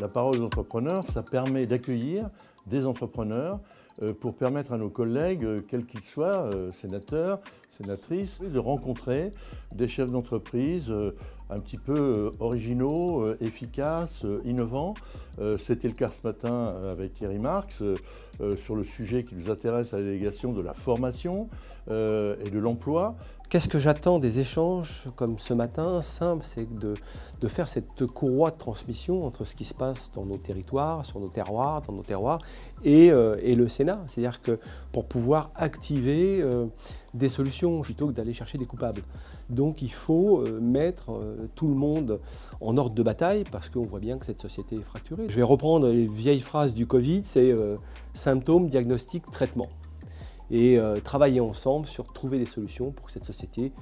La parole aux entrepreneurs, ça permet d'accueillir des entrepreneurs pour permettre à nos collègues, quels qu'ils soient, sénateurs, sénatrices, de rencontrer des chefs d'entreprise un petit peu originaux, efficaces, innovants. C'était le cas ce matin avec Thierry Marx sur le sujet qui nous intéresse à la délégation de la formation et de l'emploi. Qu'est-ce que j'attends des échanges comme ce matin? Simple, c'est de faire cette courroie de transmission entre ce qui se passe dans nos territoires, sur nos terroirs, dans nos terroirs, et le Sénat. C'est-à-dire que pour pouvoir activer des solutions plutôt que d'aller chercher des coupables. Donc il faut mettre tout le monde en ordre de bataille parce qu'on voit bien que cette société est fracturée. Je vais reprendre les vieilles phrases du Covid, c'est symptômes, diagnostic, traitement. Et travailler ensemble sur trouver des solutions pour que cette société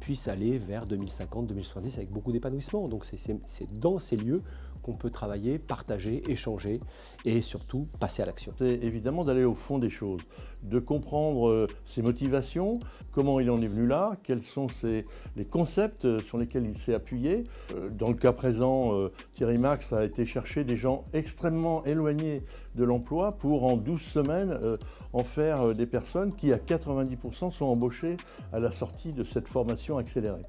puisse aller vers 2050-2070 avec beaucoup d'épanouissement. Donc c'est dans ces lieux qu'on peut travailler, partager, échanger et surtout passer à l'action. C'est évidemment d'aller au fond des choses, de comprendre ses motivations, comment il en est venu là, quels sont les concepts sur lesquels il s'est appuyé. Dans le cas présent, Thierry Marx a été chercher des gens extrêmement éloignés de l'emploi pour en 12 semaines en faire des personnes qui à 90% sont embauchées à la sortie de cette formation accélérée.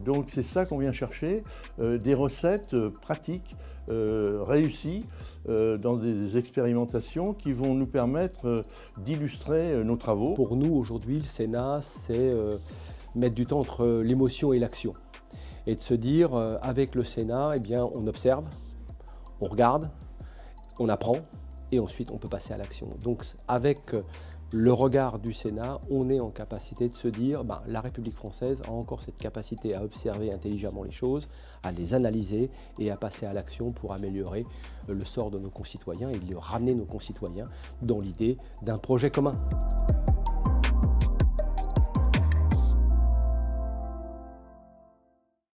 Donc c'est ça qu'on vient chercher, des recettes pratiques, réussies dans des expérimentations qui vont nous permettre d'illustrer nos travaux. Pour nous aujourd'hui, le Sénat, c'est mettre du temps entre l'émotion et l'action. Et de se dire, avec le Sénat, eh bien, on observe, on regarde, on apprend et ensuite on peut passer à l'action. Donc avec le regard du Sénat, on est en capacité de se dire la République française a encore cette capacité à observer intelligemment les choses, à les analyser et à passer à l'action pour améliorer le sort de nos concitoyens et de ramener nos concitoyens dans l'idée d'un projet commun.